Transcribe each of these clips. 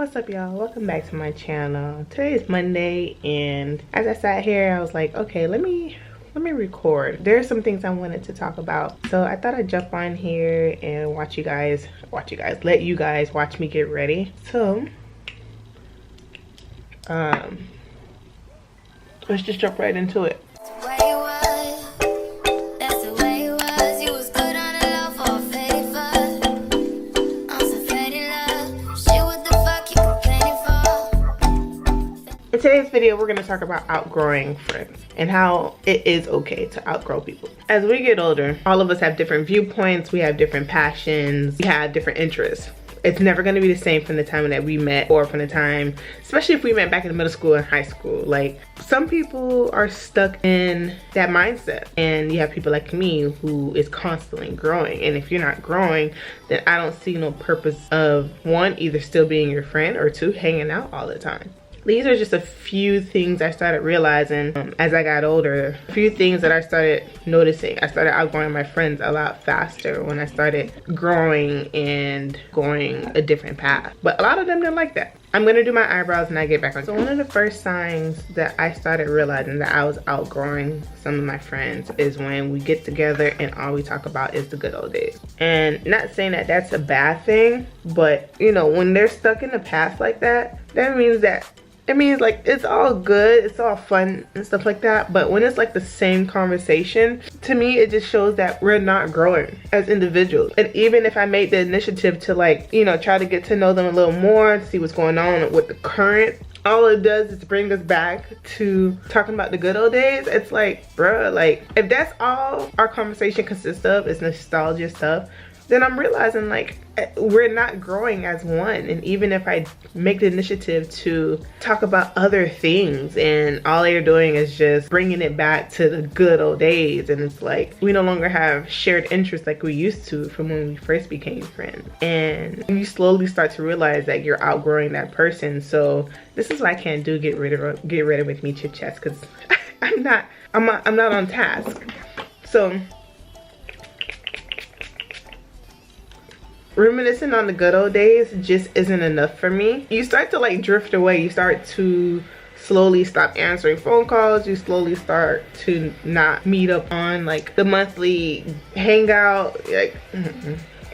What's up, y'all? Welcome back to my channel. Today is Monday, and as I sat here I was like, okay, let me record. There are some things I wanted to talk about, so I thought I'd jump on here and let you guys watch me get ready. So let's just jump right into it. In today's video, we're going to talk about outgrowing friends and how it is okay to outgrow people. As we get older, all of us have different viewpoints, we have different passions, we have different interests. It's never going to be the same from the time that we met, or from the time, especially if we met back in middle school and high school. Like, some people are stuck in that mindset, and you have people like me who is constantly growing. And if you're not growing, then I don't see no purpose of, one, either still being your friend, or two, hanging out all the time. These are just a few things I started realizing as I got older. A few things that I started noticing. I started outgrowing my friends a lot faster when I started growing and going a different path. But a lot of them didn't like that. I'm gonna do my eyebrows and I get back on. So one of the first signs that I started realizing that I was outgrowing some of my friends is when we get together and all we talk about is the good old days. And not saying that that's a bad thing, but you know, when they're stuck in the past like that, that means that like it's all good, it's all fun and stuff like that, but when it's like the same conversation, to me it just shows that we're not growing as individuals. And even if I made the initiative to, like, you know, try to get to know them a little more, to see what's going on with the current, all it does is bring us back to talking about the good old days. It's like, bruh, like, if that's all our conversation consists of is nostalgia stuff, then I'm realizing like we're not growing as one. And even if I make the initiative to talk about other things and all they're doing is just bringing it back to the good old days, and it's like we no longer have shared interests like we used to from when we first became friends. And you slowly start to realize that you're outgrowing that person. So this is what I can't do, get rid of with me chit chats, because I'm not on task. So reminiscing on the good old days just isn't enough for me. You start to like drift away. You start to slowly stop answering phone calls. You slowly start to not meet up on like the monthly hangout. Like,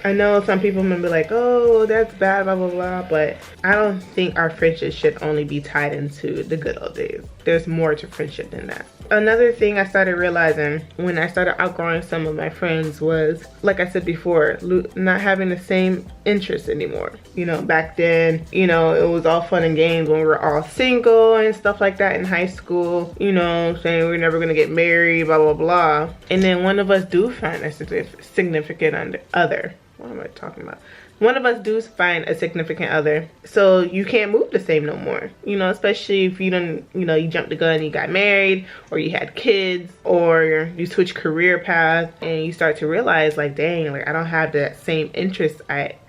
I know some people may be like, oh, that's bad, blah, blah, blah, but I don't think our friendship should only be tied into the good old days. There's more to friendship than that. Another thing I started realizing when I started outgrowing some of my friends was, like I said before, not having the same interests anymore. You know, back then, you know, it was all fun and games when we were all single and stuff like that in high school, you know, saying we're never gonna get married, blah, blah, blah. And then one of us do find a significant other. What am I talking about? One of us do find a significant other, so you can't move the same no more. You know, especially if you don't, you know, you jumped the gun, you got married, or you had kids, or you switch career paths, and you start to realize like, dang, like I don't have that same interest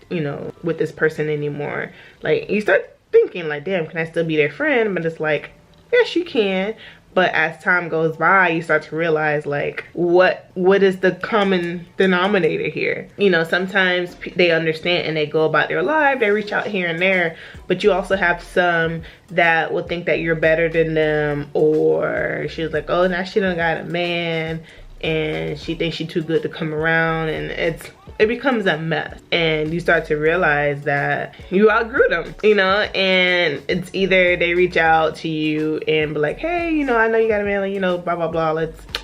you know, with this person anymore. Like you start thinking like, damn, can I still be their friend? But it's like, yes, you can. But as time goes by, you start to realize like what is the common denominator here. You know, sometimes they understand and they go about their life, they reach out here and there, but you also have some that will think that you're better than them, or she's like, oh, now she done got a man and she thinks she's too good to come around, and it becomes a mess. And you start to realize that you outgrew them, you know, and it's either they reach out to you and be like, hey, you know, I know you got a man, you know, blah, blah, blah,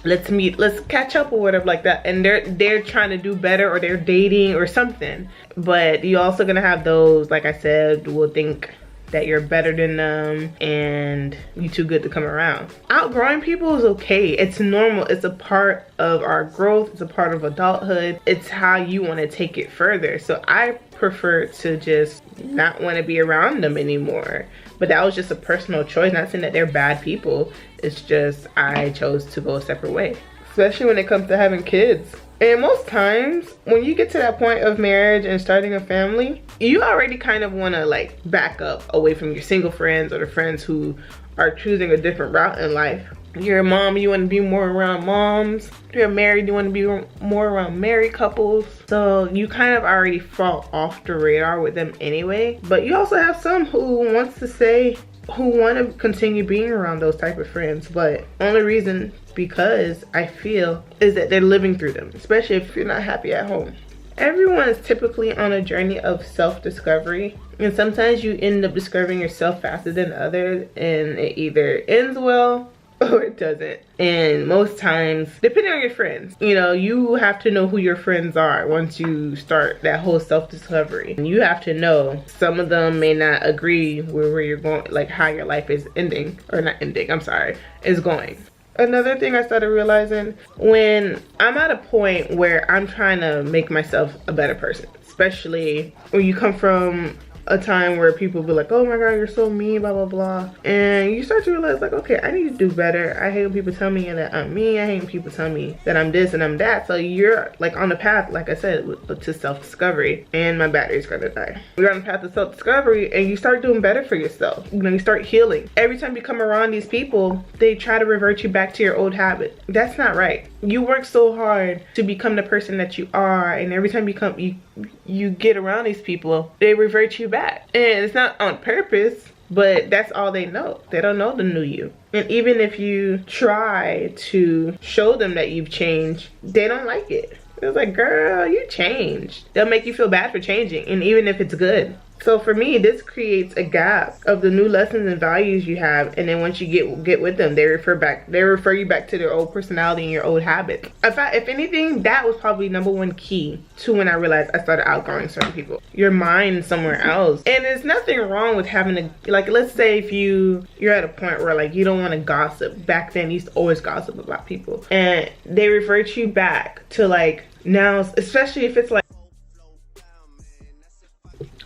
let's meet, let's catch up or whatever like that. And they're trying to do better, or they're dating or something. But you also gonna have those, like I said, will think that you're better than them and you too good to come around. Outgrowing people is okay. It's normal. It's a part of our growth. It's a part of adulthood. It's how you want to take it further. So I prefer to just not want to be around them anymore. But that was just a personal choice. Not saying that they're bad people. It's just I chose to go a separate way. Especially when it comes to having kids. And most times when you get to that point of marriage and starting a family, you already kind of want to like back up away from your single friends or the friends who are choosing a different route in life. You're a mom, you want to be more around moms. If you're married, you want to be more around married couples. So you kind of already fall off the radar with them anyway. But you also have some who want to continue being around those type of friends. But only reason because I feel is that they're living through them, especially if you're not happy at home. Everyone is typically on a journey of self-discovery, and sometimes you end up discovering yourself faster than others, and it either ends well or it doesn't. And most times, depending on your friends, you know, you have to know who your friends are once you start that whole self-discovery. And you have to know some of them may not agree with where you're going, like how your life is ending, or not ending, I'm sorry, is going. Another thing I started realizing, when I'm at a point where I'm trying to make myself a better person, especially when you come from a time where people be like, oh my god, you're so mean, blah blah blah, and you start to realize like, okay, I need to do better. I hate when people tell me that I'm mean. I hate when people tell me that I'm this and I'm that. So you're like on the path, like I said, to self-discovery. And my battery's gonna die. You're on the path to self-discovery, and you start doing better for yourself. You know, you start healing. Every time you come around these people, they try to revert you back to your old habit. That's not right. You work so hard to become the person that you are, and every time you get around these people, they revert you back. And it's not on purpose, but that's all they know. They don't know the new you. And even if you try to show them that you've changed, they don't like it. It's like, girl, you changed. They'll make you feel bad for changing, and even if it's good. So for me, this creates a gap of the new lessons and values you have, and then once you get with them, they refer you back to their old personality and your old habits. If anything, that was probably #1 key to when I realized I started outgrowing certain people. Your mind somewhere else. And there's nothing wrong with having a, like, let's say if you're at a point where like you don't want to gossip. Back then, you used to always gossip about people, and they revert you back to like now, especially if it's like,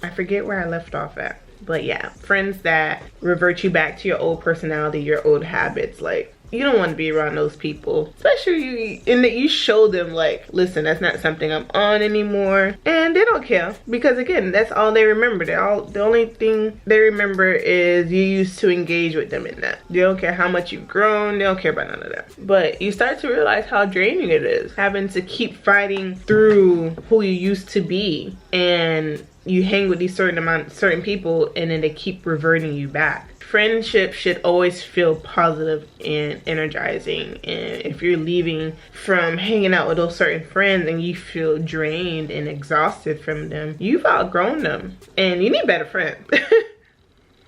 I forget where I left off at, but yeah, friends that revert you back to your old personality, your old habits. Like, you don't want to be around those people, especially in that you show them like, listen, that's not something I'm on anymore, and they don't care, because again, that's all they remember. The only thing they remember is you used to engage with them in that. They don't care how much you've grown. They don't care about none of that. But you start to realize how draining it is having to keep fighting through who you used to be, and you hang with these certain people, and then they keep reverting you back. Friendship should always feel positive and energizing, and if you're leaving from hanging out with those certain friends and you feel drained and exhausted from them, you've outgrown them and you need better friends.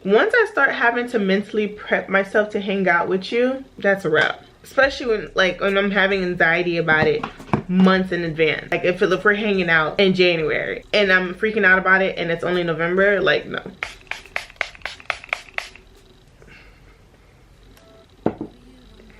Once I start having to mentally prep myself to hang out with you, that's a wrap. Especially when I'm having anxiety about it months in advance. Like if we're hanging out in January and I'm freaking out about it and it's only November, like no.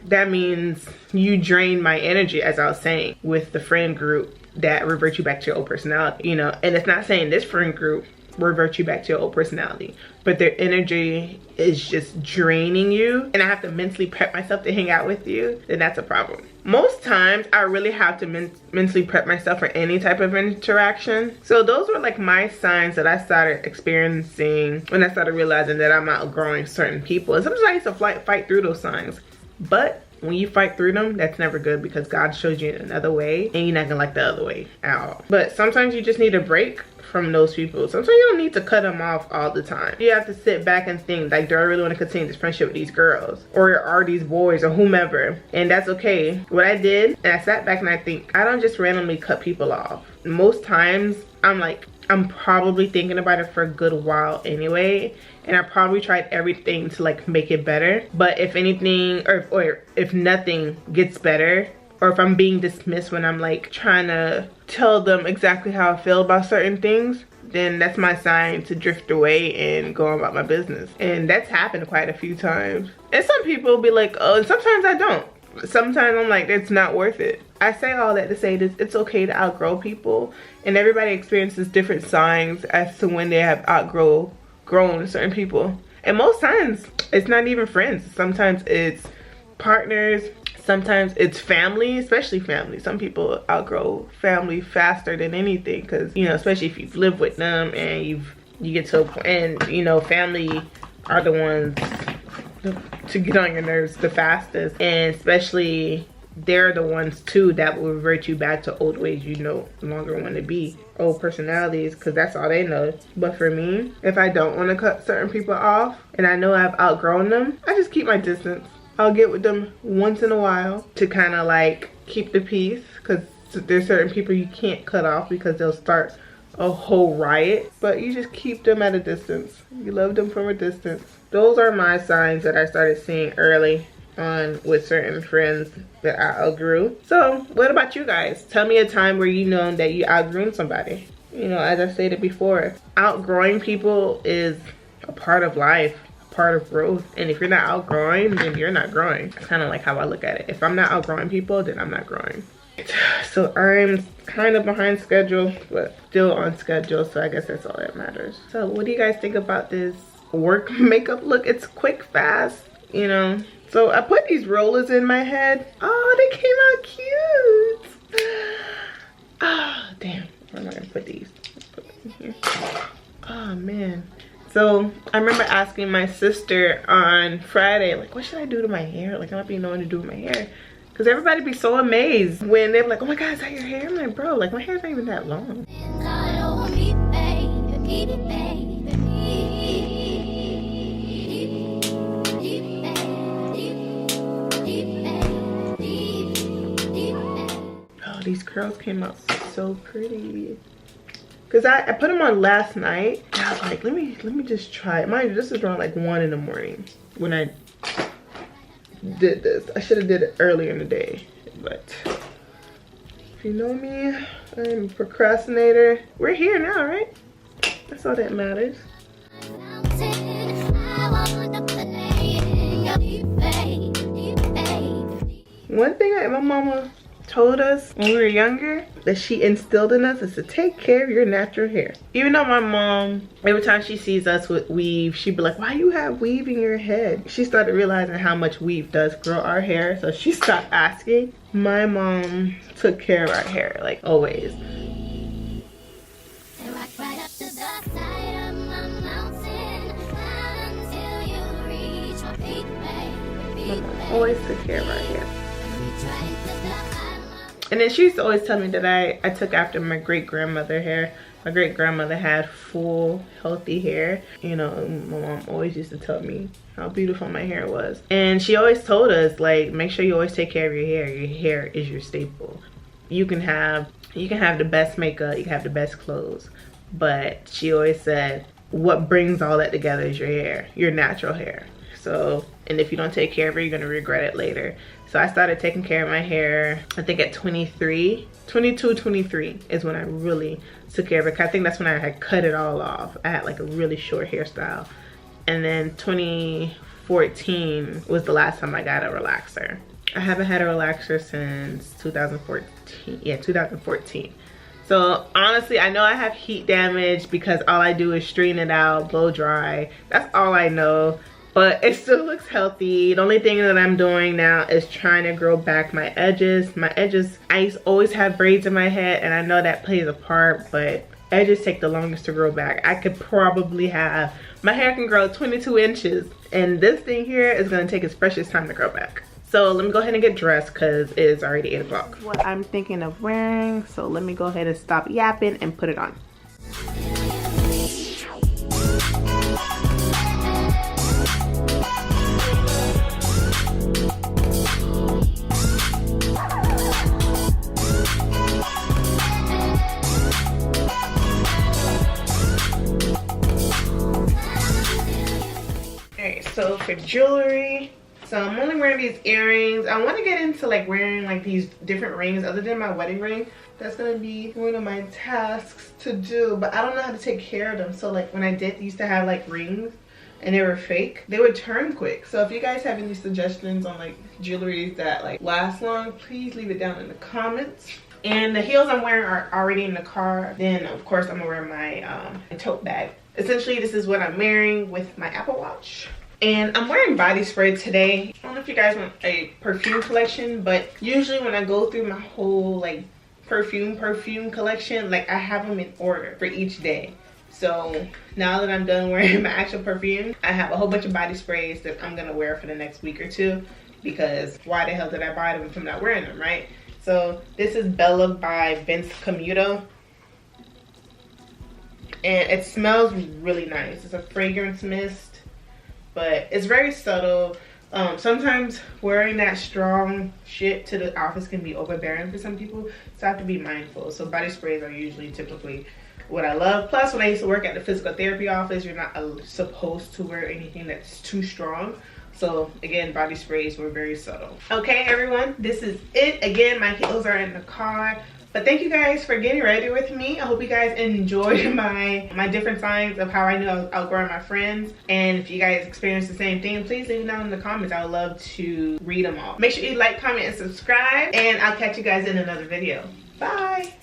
That means you drain my energy, as I was saying, with the friend group that revert you back to your old personality, you know. And it's not saying this friend group revert you back to your old personality, but their energy is just draining you, and I have to mentally prep myself to hang out with you, then that's a problem. Most times I really have to mentally prep myself for any type of interaction. So those were like my signs that I started experiencing when I started realizing that I'm outgrowing certain people. And sometimes I used to fight through those signs, but when you fight through them, that's never good, because God shows you another way and you're not gonna like the other way at all. But sometimes you just need a break from those people. Sometimes you don't need to cut them off all the time. You have to sit back and think, like, do I really want to continue this friendship with these girls, or are these boys, or whomever? And that's okay. What I did, and I sat back and I think, I don't just randomly cut people off. Most times I'm probably thinking about it for a good while anyway, and I probably tried everything to like make it better. But if anything, or if nothing gets better, or if I'm being dismissed when I'm like trying to tell them exactly how I feel about certain things, then that's my sign to drift away and go about my business. And that's happened quite a few times. And some people will be like, oh, and sometimes I don't. Sometimes I'm like, it's not worth it. I say all that to say this, it's okay to outgrow people, and everybody experiences different signs as to when they have grown certain people. And most times it's not even friends. Sometimes it's partners. Sometimes it's family, especially family. Some people outgrow family faster than anything, because, you know, especially if you've lived with them and you get to a point, and, you know, family are the ones to get on your nerves the fastest. And especially they're the ones too that will revert you back to old ways you no longer want to be, old personalities, because that's all they know. But for me, if I don't want to cut certain people off and I know I've outgrown them, I just keep my distance. I'll get with them once in a while to kind of like keep the peace, because there's certain people you can't cut off because they'll start a whole riot. But you just keep them at a distance. You love them from a distance. Those are my signs that I started seeing early on with certain friends that I outgrew. So what about you guys? Tell me a time where you know that you outgrown somebody. You know, as I stated before, outgrowing people is a part of life, a part of growth. And if you're not outgrowing, then you're not growing. It's kind of like how I look at it. If I'm not outgrowing people, then I'm not growing. So I'm kind of behind schedule, but still on schedule, so I guess that's all that matters. So what do you guys think about this work makeup look? It's quick, fast, you know. So I put these rollers in my head. Oh, they came out cute. Oh, damn. Where am I gonna put these? Put them in here. Oh man. So I remember asking my sister on Friday, like, what should I do to my hair? Like, I don't be knowing to do with my hair. Because everybody be so amazed when they're like, oh my God, is that your hair? I'm like, bro, like my hair's not even that long. Oh, these curls came out so pretty. Because I put them on last night. And I was like, let me just try it. Mind you, this is around like 1 in the morning when I did this. I should have did it earlier in the day, but if you know me, I'm a procrastinator. We're here now, right? That's all that matters. One thing that my mama told us when we were younger that she instilled in us is to take care of your natural hair. Even though my mom, every time she sees us with weave, she'd be like, why you have weave in your head? She started realizing how much weave does grow our hair, so she stopped asking. My mom took care of our hair, like always. My mom always took care of our hair. And then she used to always tell me that I took after my great-grandmother hair. My great-grandmother had full, healthy hair. You know, my mom always used to tell me how beautiful my hair was. And she always told us, like, make sure you always take care of your hair. Your hair is your staple. You can have the best makeup, you can have the best clothes. But she always said, what brings all that together is your hair, your natural hair. So, and if you don't take care of it, you're gonna regret it later. So I started taking care of my hair, I think at 22, 23 is when I really took care of it. I think that's when I had cut it all off. I had like a really short hairstyle. And then 2014 was the last time I got a relaxer. I haven't had a relaxer since 2014, yeah, 2014. So honestly, I know I have heat damage because all I do is straighten it out, blow dry. That's all I know. But it still looks healthy. The only thing that I'm doing now is trying to grow back my edges. My edges, I always have braids in my head, and I know that plays a part, but edges take the longest to grow back. I could probably have, my hair can grow 22 inches, and this thing here is gonna take its precious time to grow back. So let me go ahead and get dressed because it is already 8 o'clock. What I'm thinking of wearing, so let me go ahead and stop yapping and put it on. So for jewelry, so I'm only wearing these earrings. I want to get into like wearing like these different rings other than my wedding ring. That's gonna be one of my tasks to do, but I don't know how to take care of them. So like when I used to have like rings and they were fake, they would turn quick. So if you guys have any suggestions on like jewelry that like last long, please leave it down in the comments. And the heels I'm wearing are already in the car. Then of course I'm gonna wear my tote bag. Essentially this is what I'm wearing with my Apple Watch. And I'm wearing body spray today. I don't know if you guys want a perfume collection, but usually when I go through my whole like perfume collection, like I have them in order for each day. So now that I'm done wearing my actual perfume, I have a whole bunch of body sprays that I'm gonna wear for the next week or two, because why the hell did I buy them if I'm not wearing them, right? So this is Bella by Vince Camuto, and it smells really nice. It's a fragrance mist, but it's very subtle. Sometimes wearing that strong shit to the office can be overbearing for some people, so I have to be mindful. So body sprays are usually typically what I love. Plus, when I used to work at the physical therapy office, you're not supposed to wear anything that's too strong. So again, body sprays were very subtle. Okay, everyone, this is it. Again, my heels are in the car. But thank you guys for getting ready with me. I hope you guys enjoyed my different signs of how I knew I was outgrowing my friends. And if you guys experienced the same thing, please leave them down in the comments. I would love to read them all. Make sure you like, comment, and subscribe. And I'll catch you guys in another video. Bye.